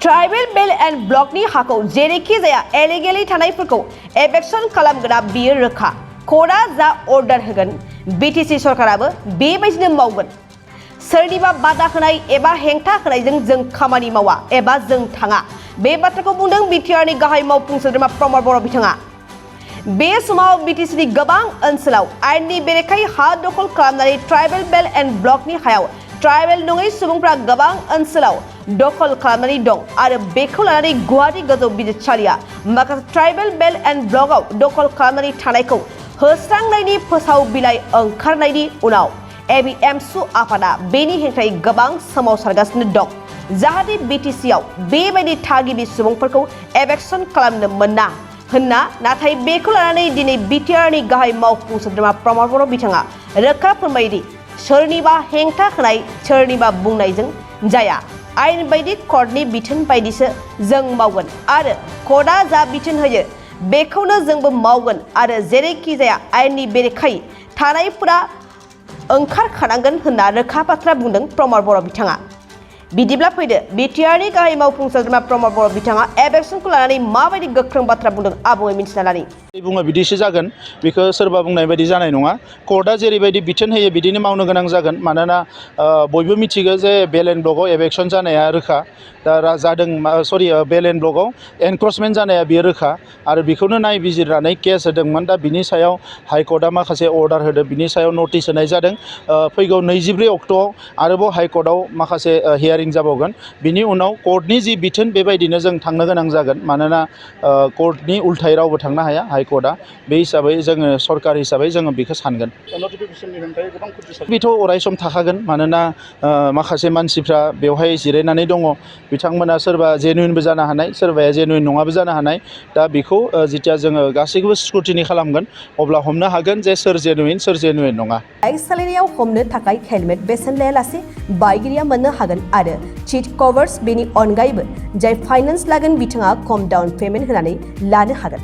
tribal बेल and ब्लॉकनि हाखौ जेरैखि जाया एलिगेलि थानायफोरखौ एवेक्शन खालामग्रा बियो रोखा कोर्टआ जा अर्डार होगोन बीटीसी सरकाराबो बेबायदिनो मावगोन सोरनिबा बादा होनाय एबा हेंथा होनायजों जों खामानि मावा एबा जों थाङा बे बाथ्राखौ बुंदों बिटिआरनि गाहाय मावफुं सोद्रोमा प्रमद बर' बिथाङा बे समाव बीटीसीनि गोबां ओनसोलाव आयेननि बेरेखायै हा दखल खालामनानै ट्राइबेल बेल एंड ब्लॉकनि हायाव ट्राइबेल नङै सुबुंफ्रा गोबां ओनसोलाव दखल खालामनानै दं आरो बेखौ लानानै गुवाहाटी गोजौ बिजिरसालिया माखासे ट्राइबेल बेल एंड ब्लॉकआव दखल खालामनानै थानायखौ होस्रांनायनि फोसाव बिलाइ ओंखारनायनि उनाव एबिएमसु आफादा बेनि हेंथायै गोबां सोमावसारगासिनो दं जाहाथे बीटीसीआव बेबायदि थागिबि सुबुंफोरखौ एवेक्शन खालामनो मोना होनना नाथाय बेखौ लानानै दिनै बिटिआरनि गाहाय मावफुं सोद्रोमा प्रमद बर' बिथाङा रोखा फोरमायदि सोरनिबा हेंथा होनाय सोरनिबा बुंनायजों जाया आयेन बायदि कोर्टनि बिथोन बायदिसो जों मावगोन आरो कोर्टआ जा बिथोन होयो बेखौनो जोंबो मावगोन आरो जेरैखि जाया आयेननि बेरेखायै थानायफोरा ओंखारखानांगोन होनना रोखा बाथ्रा बुंदों प्रमद बर' बिथाङा बिदिब्ला फैदो बिटिआरनि गाहाय मावफुं सोद्रोमा प्रमद बर' बिथाङा एवेक्शनखौ लानानै माबायदि गोख्रों बाथ्रा बुंदों आबुङै मिथिना लानि बुङो बिदिसो जागोन बेखौ सोरबा बुंनाय बायदि जानाय नङा कोर्टआ जेरैबायदि बिथोन होयो बिदिनो मावनो गोनां जागोन मानोना बयबो मिथिगौ जे बेल एन्ड ब्लकआव एवेक्शन जानाया रोखा दा जादों बेल एन्ड ब्लकआव एनक्रचमेन्ट जानाया बियो रोखा आरो बेखौनो नायबिजिरनानै केस होदोंमोन दा बिनि सायाव हाइकर्टआ माखासे अर्डार होदों बिनि सायाव नटिस होनाय जादों फैगौ 24 अक्ट'आव आरोबाव हाइकर्टआव माखासे हियारिं जाबावगोन बिनि उनाव कोर्टनि जि बिथोन बेबायदिनो जों थांनो गोनां जागोन मानोना कोर्टनि उल्थायै रावबो थांनो हाया हाइकर्टआ बे हिसाबै जोङो सरकार हिसाबै जोङो बेखौ सानगोन बेथ' अराय सम थाखागोन मानोना माखासे मानसिफ्रा बेवहाय जिरायनानै दङ बिथांमोना सोरबा जेनुइनबो जानो हानाय सोरबाया जेनुइन नङाबो जानो हानाय दा बेखौ जेथिया जोङो गासैखौबो स्क्रुटिनि खालामगोन अब्ला हमनो हागोन जे सोर जेनुइन नङा बाइक सालायनायाव हमनो थाखाय हेलमेट बेसेन लायालासे बाइगिरिया मोननो हागोन आरो सीट कभार्स बेनि अनगायैबो जाय फाइनान्स लागोन बिथाङा खम डाउन पेमेन्ट होनानै लानो हागोन